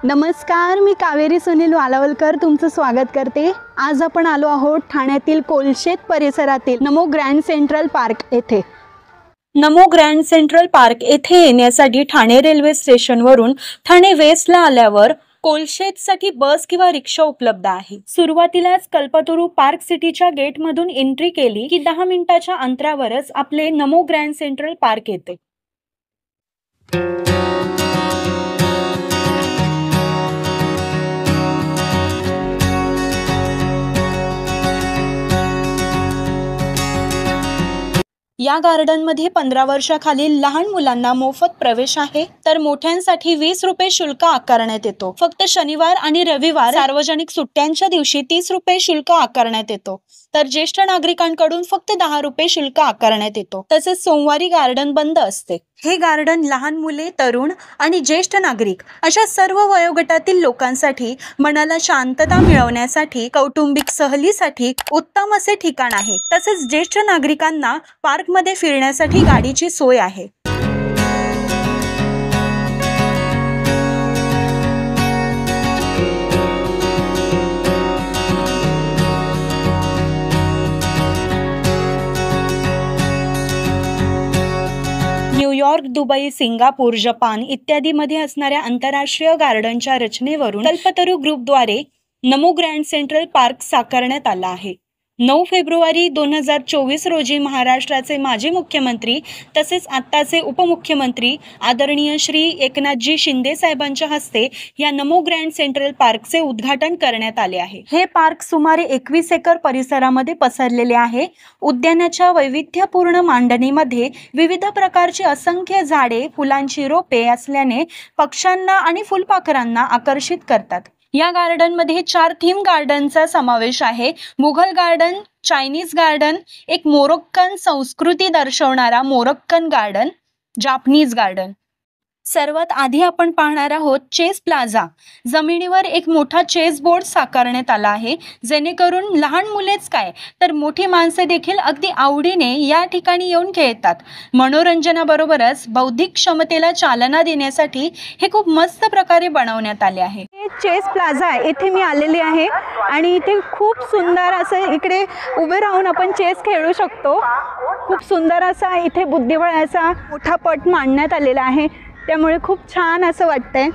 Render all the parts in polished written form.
नमस्कार, मी कावेरी सुनील वालावलकर तुमचं स्वागत करते। आज आपण आलो आहोत ठाण्यातील कोलशेत परिसरातील नमो ग्रँड सेंट्रल पार्क येथे। नमो ग्रँड सेंट्रल पार्क येथे येण्यासाठी ठाणे रेल्वे स्टेशनवरून ठाणे वेस्टला आल्यावर कोलशेतसाठी बस किंवा रिक्षा उपलब्ध आहे। सुरुवातीलाच कल्पतरू पार्क सिटीच्या गेटमधून एंट्री केली की 10 मिनिटाच्या अंतरावरच आपले नमो ग्रँड सेंट्रल पार्क येते। या गार्डनमध्ये 15 वर्षाखालील लहान मुलांना मोफत प्रवेश आहे, तर मोठ्यांसाठी 20 रुपये शुल्क आकारण्यात येतो। फक्त शनिवार आणि रविवार सार्वजनिक सुट्ट्यांच्या दिवशी 30 रुपये शुल्क आकारण्यात येतो, तर ज्येष्ठ नागरिकांकडून फक्त 10 रुपये शुल्क आकारण्यात येतो। तसेच सोमवारी गार्डन बंद असते। हे गार्डन लहान मुले, तरुण आणि ज्येष्ठ नागरिक अशा सर्व वयोगटातील लोकांसाठी मनाला शांतता मिळवण्यासाठी, कौटुंबिक सहलीसाठी उत्तम असे ठिकाण आहे। तसेच ज्येष्ठ नागरिकांना पार्कमध्ये फिरण्यासाठी गाडीची सोय आहे। न्यूयॉर्क, दुबई, सिंगापूर, जपान इत्यादी मध्ये असणाऱ्या आंतरराष्ट्रीय गार्डनच्या रचनेवरून कल्पतरू ग्रुपद्वारे नमो ग्रँड सेंट्रल पार्क साकारण्यात आला आहे। 9 फेब्रुवारी 2024 रोजी महाराष्ट्राचे माजी मुख्यमंत्री तसेच आत्ताचे उपमुख्यमंत्री आदरणीय श्री एकनाथजी शिंदे साहेबांच्या हस्ते या नमो ग्रँड सेंट्रल पार्कचे उद्घाटन करण्यात आले आहे। हे पार्क सुमारे 21 एकर परिसरामध्ये पसरलेले आहे। उद्यानाच्या वैविध्यपूर्ण मांडणीमध्ये विविध प्रकारची असंख्य झाडे, फुलांची रोपे असल्याने पक्ष्यांना आणि फुलपाखरांना आकर्षित करतात। या गार्डनमध्ये 4 थीम गार्डनचा समावेश आहे। मुघल गार्डन, चायनीज गार्डन, एक मोरोक्कन संस्कृती दर्शवणारा मोरोक्कन गार्डन, जापनीज गार्डन। सर्वात आधी आपण पाहणार आहोत चेस प्लाझा। जमिनीवर एक मोठा चेस बोर्ड साकारण्यात आला आहे, जेणेकरून लहान मुलेच काय तर मोठी माणसे देखील अगदी आवडीने या ठिकाणी येऊन खेळतात। मनोरंजनाबरोबरच बौद्धिक क्षमतेला चालना देण्यासाठी हे खूप मस्त प्रकारे बनवण्यात आले आहे। चेस प्लाझा येथे मी आलेली आहे आणि इथे खूप सुंदर असं इकडे उभे राहून आपण चेस खेळू शकतो। खूप सुंदर असा इथे बुद्धिबळाचा मोठा पट मांडण्यात आलेला आहे, त्यामुळे खूप छान असं वाटतंय।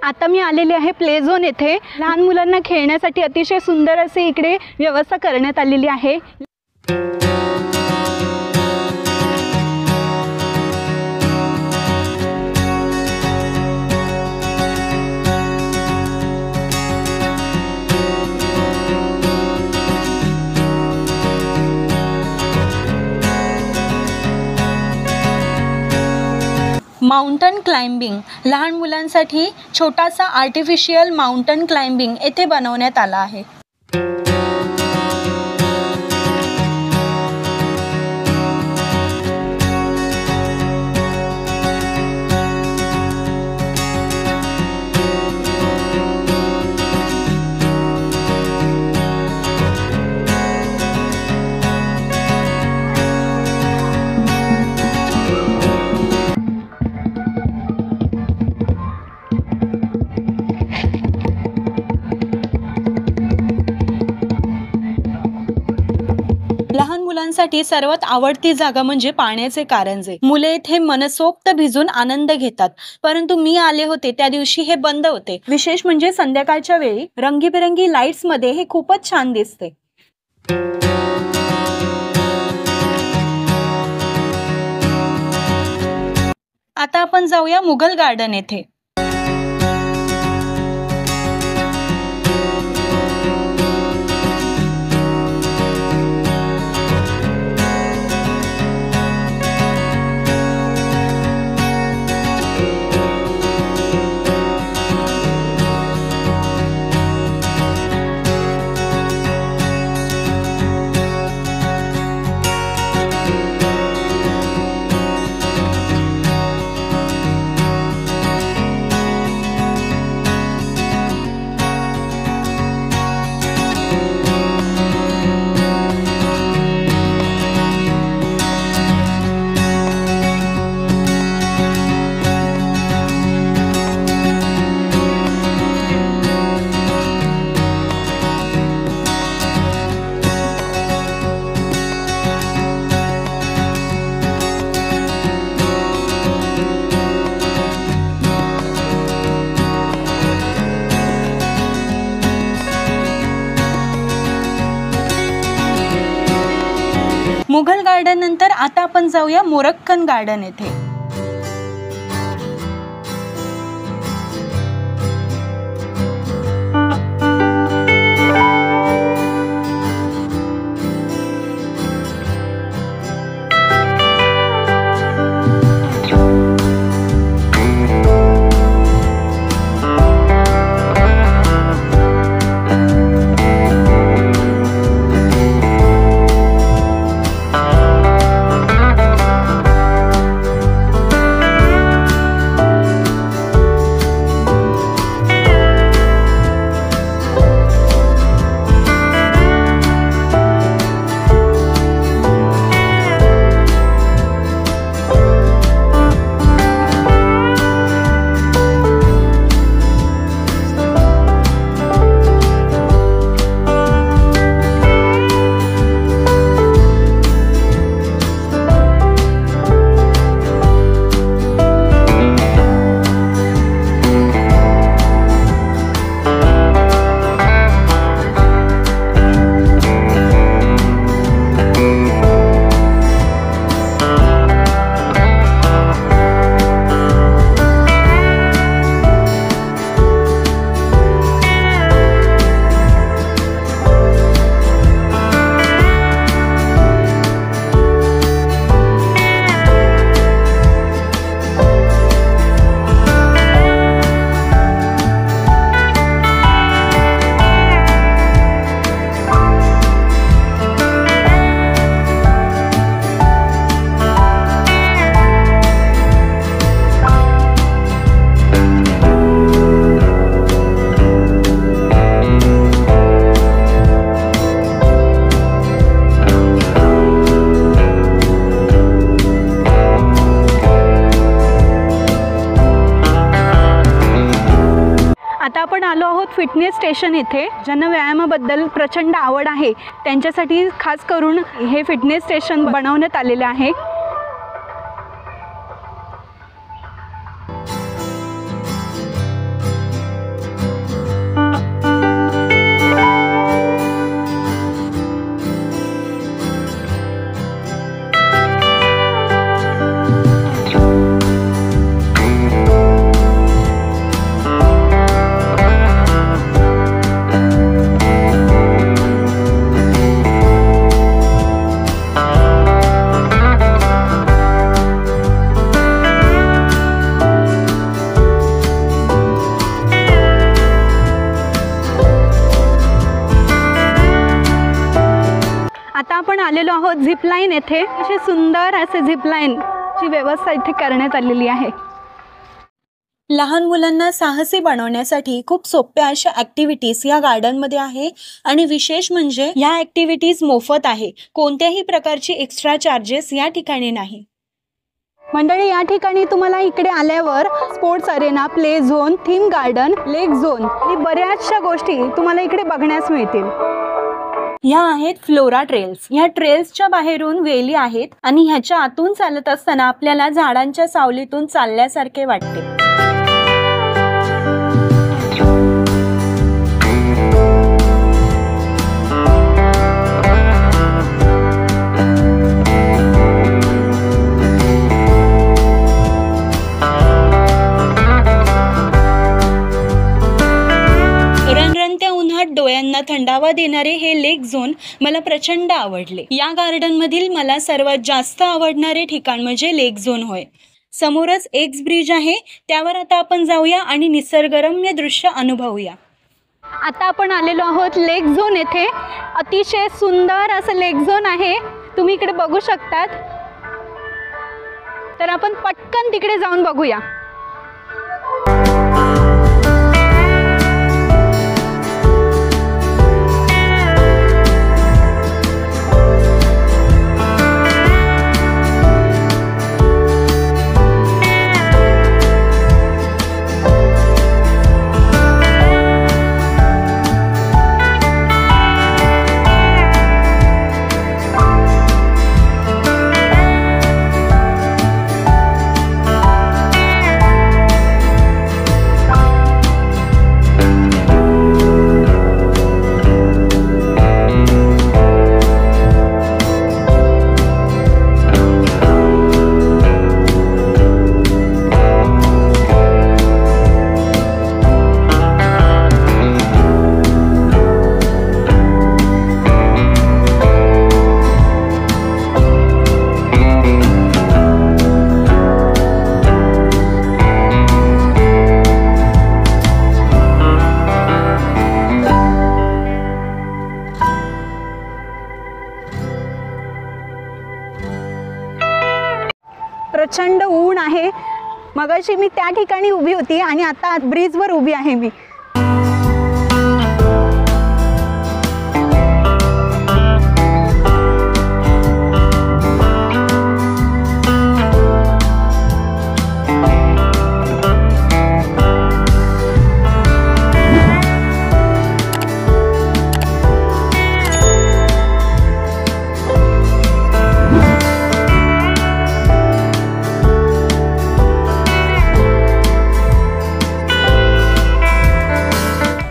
आता मी आलेली आहे प्ले झोन येथे। लहान मुलांना खेळण्यासाठी अतिशय सुंदर असे इकडे व्यवस्था करण्यात आलेली आहे। माउंटन क्लाइम्बिंग, लहान मुलांसाठी छोटासा आर्टिफिशियल माउंटन क्लाइम्बिंग येथे बनवण्यात आला आहे। लहान मुलांसाठी सर्वात आवडती जागा म्हणजे पाण्याचे कारंजे। मुले इथे मनसोक्त भिजून आनंद घेतात, परंतु मी आले होते त्या दिवशी हे बंद होते। विशेष म्हणजे संध्याकाळच्या वेळी रंगीबेरंगी लाईट्स मध्ये हे खूपच छान दिसते। आता आपण जाऊया मुघल गार्डन येथे। गार्डन नंतर आता आपण जाऊया मोरक्कन गार्डन येथे। आता आपण आलो आहोत फिटनेस स्टेशन येथे। ज्यांना व्यायामाबद्दल प्रचंड आवड आहे त्यांच्यासाठी खास करून हे फिटनेस स्टेशन बनवण्यात आलेले आहे। आता आपण आलेलो आहोत झिपलाईन येथे। अशी सुंदर असे झिपलाईन ची व्यवस्था इथे करण्यात आलेली आहे। लहान मुलांना साहसी बनवण्यासाठी खूप सोप्या अशा ॲक्टिव्हिटीज या गार्डन मध्ये आहे आणि विशेष म्हणजे या ॲक्टिव्हिटीज मोफत आहे। कोणत्याही प्रकारची एक्स्ट्रा चार्जेस या ठिकाणी नाही। मंडळी, या ठिकाणी तुम्हाला इकडे आल्यावर sports arena, play zone, theme garden, lake zone ही बऱ्याचशा गोष्टी तुम्हाला इकडे बघण्यास मिळतील। ह्या आहेत फ्लोरा ट्रेल्स। ह्या ट्रेल्सच्या बाहेरून वेली आहेत आणि ह्याच्या आतून चालत असताना आपल्याला झाडांच्या सावलीतून चालल्यासारखे वाटते। डोळ्यांना थंडावा देणारे हे लेक झोन मला प्रचंड आवडले। या गार्डन मधील मला सर्वात जास्त आवडणारे ठिकाण म्हणजे लेक झोन होय। समोरच एक्स ब्रिज आहे, त्यावर आता आपण जाऊया आणि निसर्गरम्य दृश्य अनुभवूया। आता आपण आलेलो आहोत लेक झोन येथे। अतिशय सुंदर असं लेक झोन आहे, तुम्ही इकडे बघू शकतात। तर आपण पटकन तिकडे जाऊन बघूया। मगाशी मी त्या ठिकाणी उभी होती आणि आता ब्रिजवर उभी आहे मी.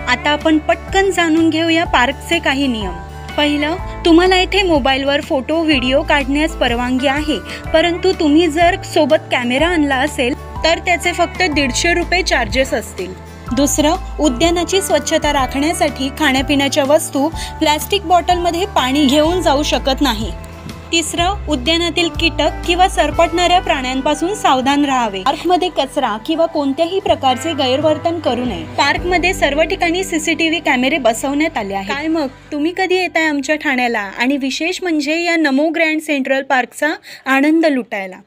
आता आपण पटकन जाणून घेऊया पार्कचे काही नियम. पहिलं, तुम्हाला इथे मोबाईलवर फोटो व्हिडिओ काढण्यास परवानगी आहे, परंतु तुम्ही जर सोबत कॅमेरा आणला असेल तर त्याचे फक्त 150 रुपये चार्जेस असतील. दुसरं, उद्यानाची स्वच्छता राखण्यासाठी खाण्यापिण्याच्या वस्तू प्लॅस्टिक बॉटलमध्ये पाणी घेऊन जाऊ शकत नाही. तिसरं, उद्यानातील कीटक किंवा सरपटणाऱ्या प्राण्यांपासून सावधान राहावे. पार्कमध्ये कचरा किंवा कोणत्याही प्रकारचे गैरवर्तन करू नये. पार्कमध्ये सर्व ठिकाणी CCTV कॅमेरे बसवण्यात आले आहेत. काय मग, तुम्ही कधी येताय आमच्या ठाण्याला आणि विशेष म्हणजे या नमो ग्रँड सेंट्रल पार्कचा आनंद लुटायला?